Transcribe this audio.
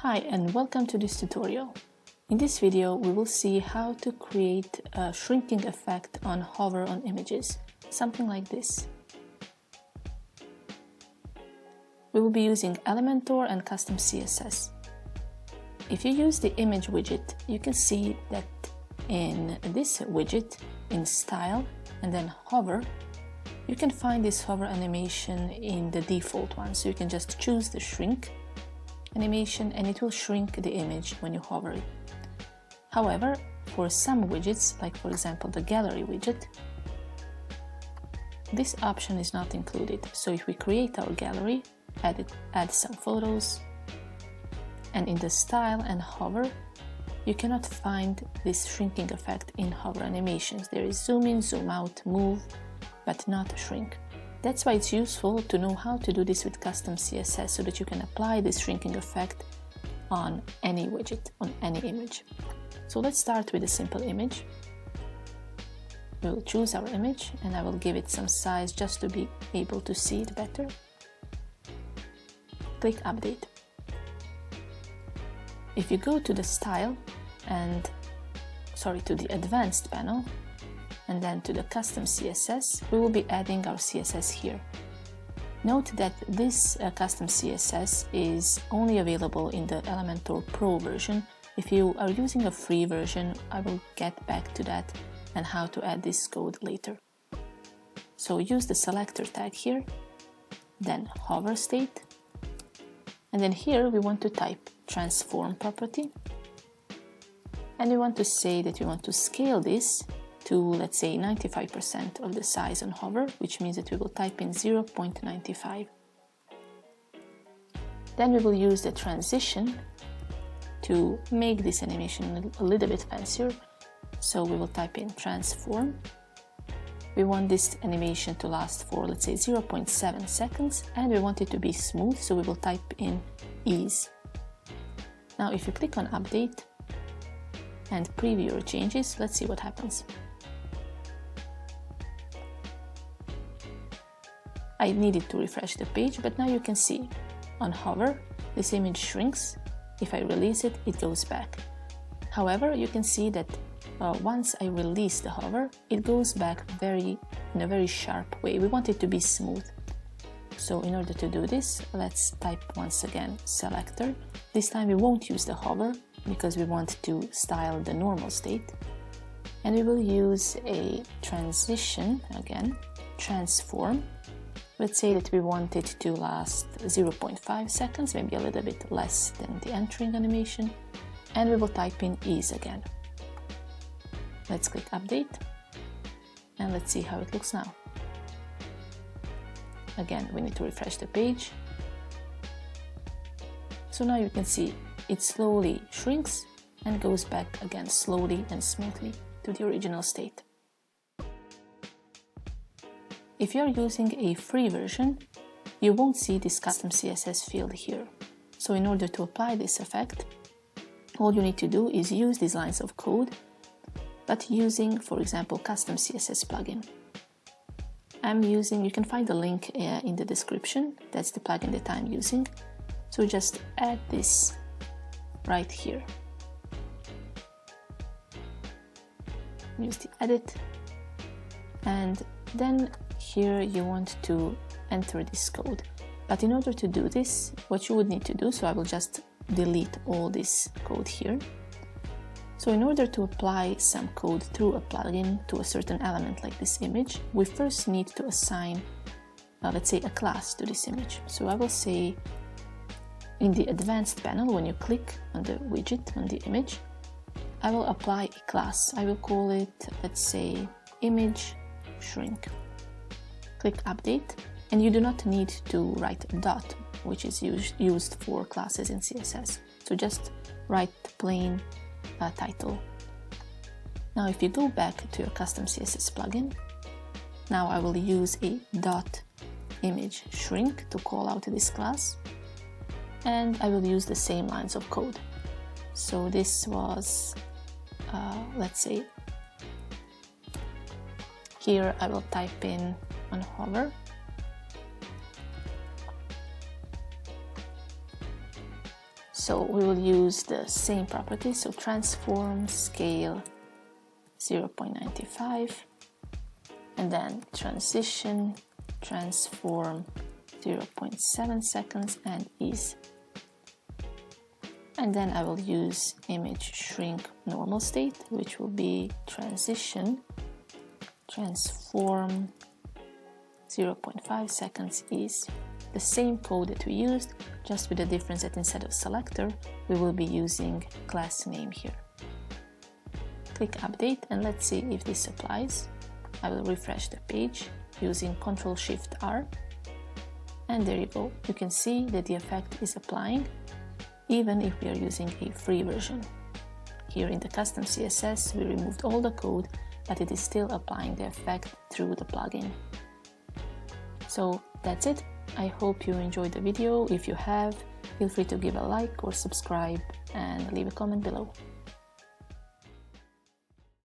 Hi and welcome to this tutorial. In this video we will see how to create a shrinking effect on hover on images, something like this. We will be using Elementor and custom CSS. If you use the image widget, you can see that in this widget, in style and then hover, you can find this hover animation in the default one. So you can just choose the shrink animation and it will shrink the image when you hover it. However, for some widgets, like for example the gallery widget, this option is not included. So if we create our gallery, add some photos, and in the style and hover, you cannot find this shrinking effect in hover animations. There is zoom in, zoom out, move, but not shrink. That's why it's useful to know how to do this with custom CSS so that you can apply this shrinking effect on any widget, on any image. So let's start with a simple image. We will choose our image and I will give it some size just to be able to see it better. Click Update. If you go to the Style and, to the Advanced panel, and then to the custom CSS, we will be adding our CSS here. Note that this custom CSS is only available in the Elementor Pro version. If you are using a free version, I will get back to that and how to add this code later. So use the selector tag here, then hover state, and then here we want to type transform property, and we want to say that we want to scale this to, let's say, 95% of the size on hover, which means that we will type in 0.95. Then we will use the transition to make this animation a little bit fancier. So we will type in transform. We want this animation to last for, let's say, 0.7 seconds, and we want it to be smooth, so we will type in ease. Now if you click on update and preview your changes, let's see what happens. I needed to refresh the page, but now you can see on hover, this image shrinks. If I release it, it goes back. However, you can see that once I release the hover, it goes back in a very sharp way. We want it to be smooth. So in order to do this, let's type once again selector. This time we won't use the hover because we want to style the normal state. And we will use a transition again, transform. Let's say that we want it to last 0.5 seconds, maybe a little bit less than the entering animation, and we will type in ease again. Let's click update, and let's see how it looks now. Again, we need to refresh the page. So now you can see it slowly shrinks and goes back again slowly and smoothly to the original state. If you are using a free version, you won't see this custom CSS field here. So in order to apply this effect, all you need to do is use these lines of code, but using, for example, custom CSS plugin. You can find the link in the description. That's the plugin that I'm using. So just add this right here. Use the edit, and then here you want to enter this code. But in order to do this, what you would need to do, so I will just delete all this code here. So in order to apply some code through a plugin to a certain element like this image, we first need to assign, let's say, a class to this image. So I will say in the advanced panel, when you click on the widget, on the image, I will apply a class. I will call it, let's say, image shrink. Click update, and you do not need to write dot, which is used for classes in CSS. So just write plain title. Now if you go back to your custom CSS plugin, now I will use a dot image shrink to call out this class, and I will use the same lines of code. So this was, let's say, here I will type in on hover, So we will use the same properties, so transform scale 0.95, and then transition transform 0.7 seconds and ease. And then I will use image shrink normal state, which will be transition transform 0.5 seconds ease. The same code that we used, just with the difference that instead of selector, we will be using class name here. Click update and let's see if this applies. I will refresh the page using Ctrl+Shift+R, and there you go. You can see that the effect is applying even if we are using a free version. Here in the custom CSS, we removed all the code, but it is still applying the effect through the plugin. So that's it. I hope you enjoyed the video. If you have, feel free to give a like or subscribe and leave a comment below.